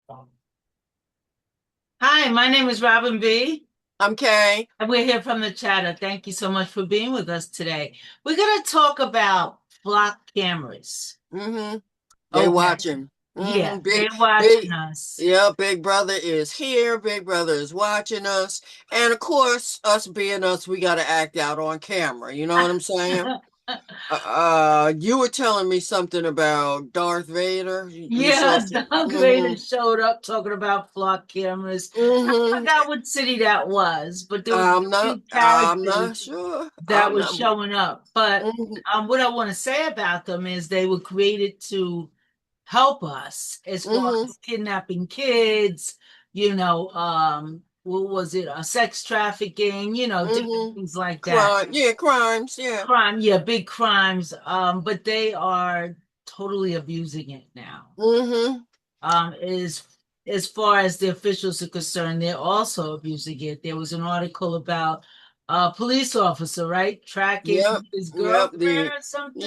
Hi, my name is Robin B. I'm Kay. And we're here from the chatter. Thank you so much for being with us today. We're going to talk about flock cameras. Mm-hmm. They Okay. watching. Yeah, Mm-hmm. Big, they're watching big. us. Yeah, Big Brother is here. Big Brother is watching us. And of course, us being us, we got to act out on camera. You know what I'm saying? You were telling me something about Darth Vader. You saw Yeah, some. Doug Vader Mm-hmm. showed up talking about flock cameras. I Mm-hmm. forgot what city that was, but there was a few I'm characters not sure. that I'm were not. showing up. But Mhm. what I want to say about them is they were created to help us as far Mhm. as kidnapping kids, what was it, sex trafficking, different Mhm. things like that. Crime. Yeah, crimes. Yeah. Crime, yeah, big crimes. But they are totally abusing it now. Mhm. Is as far as the officials are concerned, they're also abusing it. There was an article about a police officer, right, tracking Yep, his yep. girlfriend or something.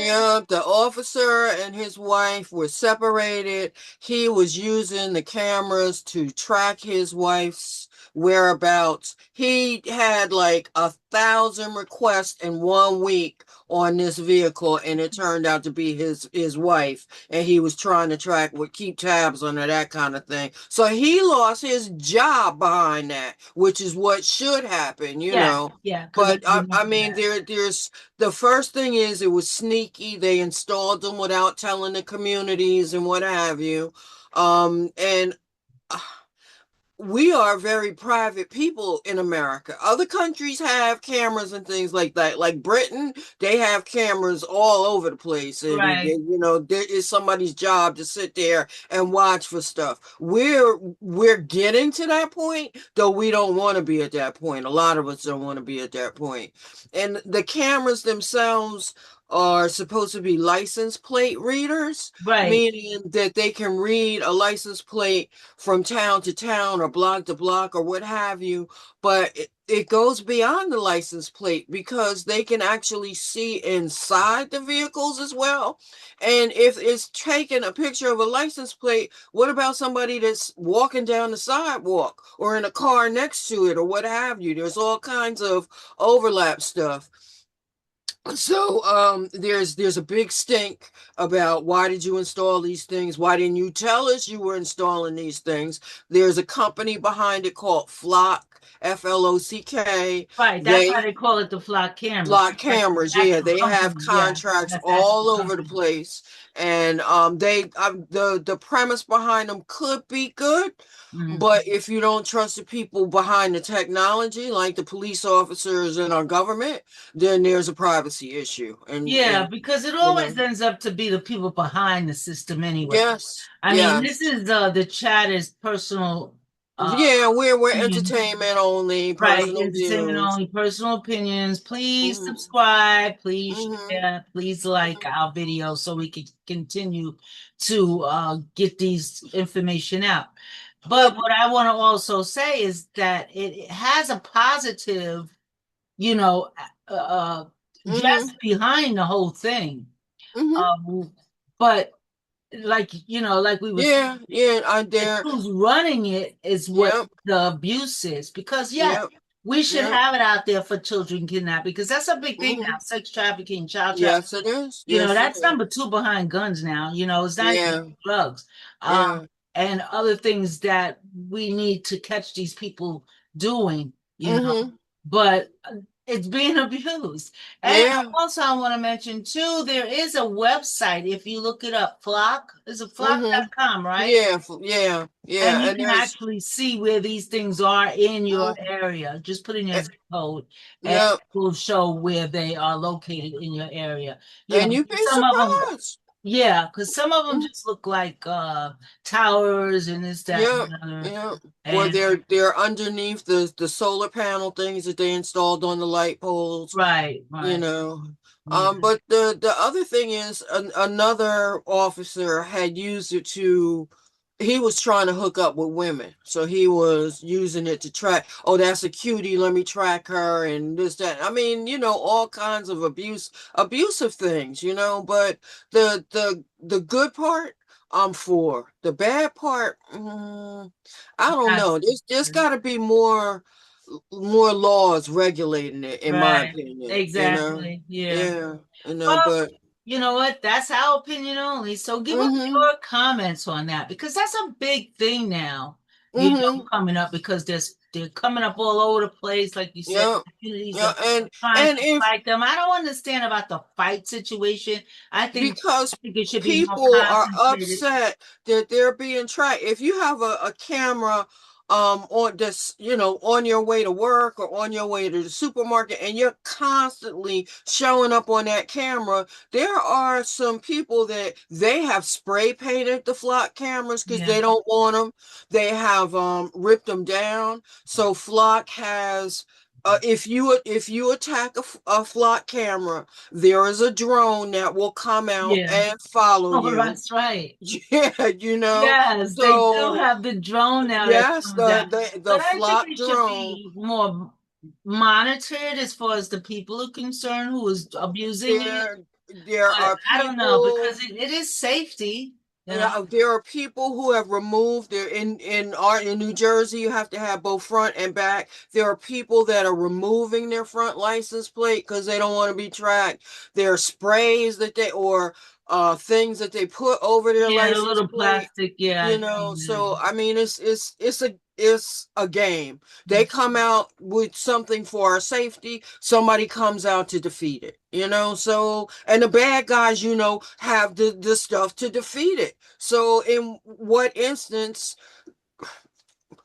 The officer and his wife were separated. He was using the cameras to track his wife's whereabouts. He had like 1,000 requests in 1 week on this vehicle, and it turned out to be his wife. And he was trying to keep tabs on her, that kind of thing. So he lost his job behind that, which is what should happen, you Yeah, know. yeah, because I But I remember mean, that. there's the first thing is it was sneaky. They installed them without telling the communities and what have you. And uh, we are very private people in America. Other countries have cameras and things like that. Like Britain, they have cameras all over the place, and Right. there is somebody's job to sit there and watch for stuff. We're getting to that point, though we don't want to be at that point. A lot of us don't want to be at that point. And the cameras themselves are supposed to be license plate readers, Right. meaning that they can read a license plate from town to town or block to block or what have you. But it goes beyond the license plate because they can actually see inside the vehicles as well. And if it's taking a picture of a license plate, what about somebody that's walking down the sidewalk or in a car next to it or what have you? There's all kinds of overlap stuff. So there's a big stink about why did you install these things? Why didn't you tell us you were installing these things? There's a company behind it called Flock, Flock. Right. That's why They they call it the flock cameras. Flock It's like the cameras, yeah, actual they have company. Yeah, contracts that's the actual all over the company. place, and the premise behind them could be good, Mhm. but if you don't trust the people behind the technology, like the police officers in our government, then there's a privacy issue, Yeah, and because it you know, always ends up to be the people behind the system anyway. yes, I mean, this yes, is the chat is personal yeah, we're opinions. entertainment only, Right, personal entertainment views. only, personal opinions. Please Hmm. subscribe, please Hmm. share, please like our videos so we can continue to get these information out. But But what I want to also say is that it has a positive, you know, uh, uh, hmm. just behind the whole thing. Hmm. Um, but like we were saying, Yeah, yeah, I dare. who's running it is what Yep, the abuse is. Because yes, yep, we should yep. have it out there for children kidnapped because that's a big thing now. Hmm. Sex trafficking, child trafficking. Yes, it is. Yes, it That's is. number two behind guns now. It's not even Yeah, drugs. yeah. And other things that we need to catch these people doing. Hmm. But it's being abused. And Yeah. also, I want to mention too, there is a website. If you look it up, Flock, is it Hmm. flock.com, right? Yeah, yeah, And yeah. you And can there's, actually see where these things are in your mm, area. Just put in your eh, zip code and yeah, it will show where they are located in your area. and you'd be Some of them, surprised. yeah, because some of them Mm, just look like towers and this, that, yeah, and the other. yeah. Or And they're underneath the solar panel things that they installed on the light poles. right, you right. know. Yeah. But the other thing is another officer had used it to. He was trying to hook up with women, so he was using it to track. Oh, that's a cutie. Let me track her and this that. I mean, all kinds of abusive things. But the good part. I'm for. The bad part, I don't know. There's got to be more laws regulating it, in my Right. opinion. Exactly. Yeah. Yeah, Well, but you know what? That's our opinion only. So give us mm-hmm, your comments on that because that's a big thing now, mm-hmm, coming up because they're coming up all over the place, like you said, yeah, communities yeah, are trying and to if fight them. I don't understand about the fight situation. because I think it should be more people are concentrated. upset that they're being tracked. If you have a camera on this, on your way to work or on your way to the supermarket and you're constantly showing up on that camera, there are some people that they have spray painted the flock cameras because Yeah. they don't want them. They have ripped them down. So flock has if you attack a flock camera, there is a drone that will come out Yeah. and follow Oh, you. that's right. Yeah, Yes, they do So have the drone now that yes, comes out. the But I think flock it should drone. be more monitored as far as the people are concerned who is abusing it. There But are I don't know people. because it is safety, you know. Yeah, there are people who have removed their in New Jersey, you have to have both front and back. There are people that are removing their front license plate because they don't want to be tracked. There are sprays that they or things that they put over their Yeah, the license little plate. plastic. Yeah, I've seen that. So I mean it's a game. They Mm. come out with something for our safety, somebody comes out to defeat it, so and the bad guys, have the stuff to defeat it. So in what instance,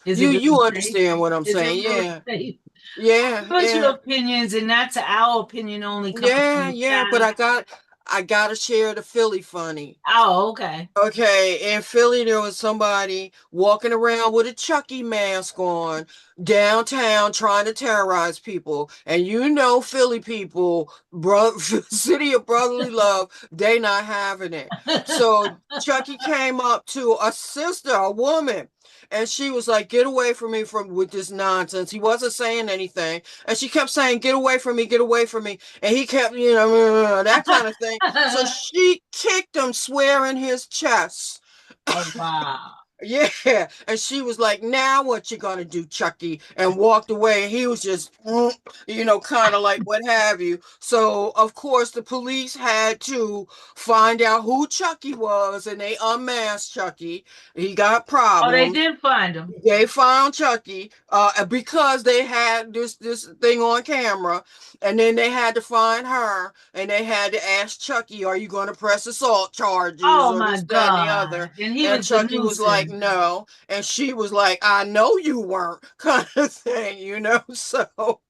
Is it you really safe? understand what I'm Is it saying? really Yeah. safe? Yeah, What's yeah. your opinions? And that's our opinion only coming from Yeah, the yeah, but chat. I gotta share the Philly funny. Oh, okay. Okay, in Philly, there was somebody walking around with a Chucky mask on downtown trying to terrorize people. And Philly people, bro, city of brotherly love, they not having it. So Chucky came up to a sister, a woman, and she was like, "Get away from me from with this nonsense." He wasn't saying anything, and she kept saying, "Get away from me, get away from me," and he kept, that kind of thing. So she kicked him square in his chest. Oh, wow. Yeah. And she was like, "Now what you gonna do, Chucky?" And walked away. And he was just, kind of like what have you. So, of course, the police had to find out who Chucky was and they unmasked Chucky. He got Oh, they problems. did find him. They found Chucky because they had this thing on camera, and then they had to find her, and they had to ask Chucky, "Are you going to press assault charges Oh or my this, that, and the other?" God. And he And was the Chucky was like, nuisance. "No," and she was like, "I know you weren't," kind of thing. So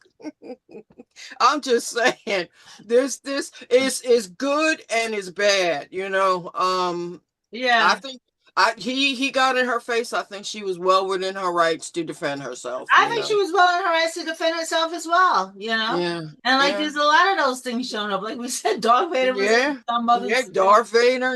I'm just saying, this is good and is bad. I Yeah. think he got in her face. I think she was well within her rights to defend herself, I you think she know. was well in her rights to defend herself as well, you know? Yeah, And like yeah, there's a lot of those things showing up. Like we said, Darth Vader was in yeah, some yeah. others. Darth Vader.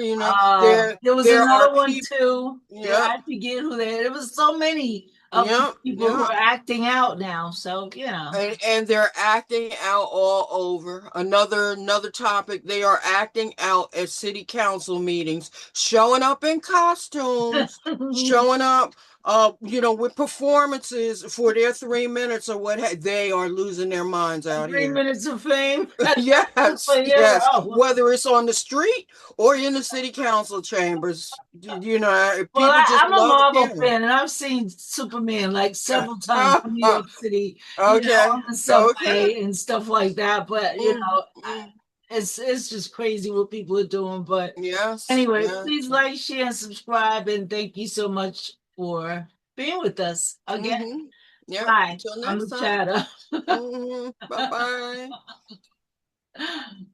There was There are another one people. too. Yeah, Yep, I forget who they. There was so many of these yep, people who yep. are acting out now. So, you know. And they're acting out all over. Another topic, they are acting out at city council meetings, showing up in costumes, showing up with performances for their 3 minutes or they are losing their minds out Three here. minutes of fame. Yes, But yeah, yes. oh. Whether it's on the street or in the city council chambers, Well, people just I'm a love the Marvel camera. fan, and I've seen Superman like several times in New York City, Okay, on the okay. subway and stuff like that. But Mm, mm. it's just crazy what people are doing. But Yes, anyway, please yes. like, share, and subscribe, and thank you so much for being with us again. Mm-hmm. Yep. Bye. Until I'm next the time. chatter. Mm-hmm. Bye-bye.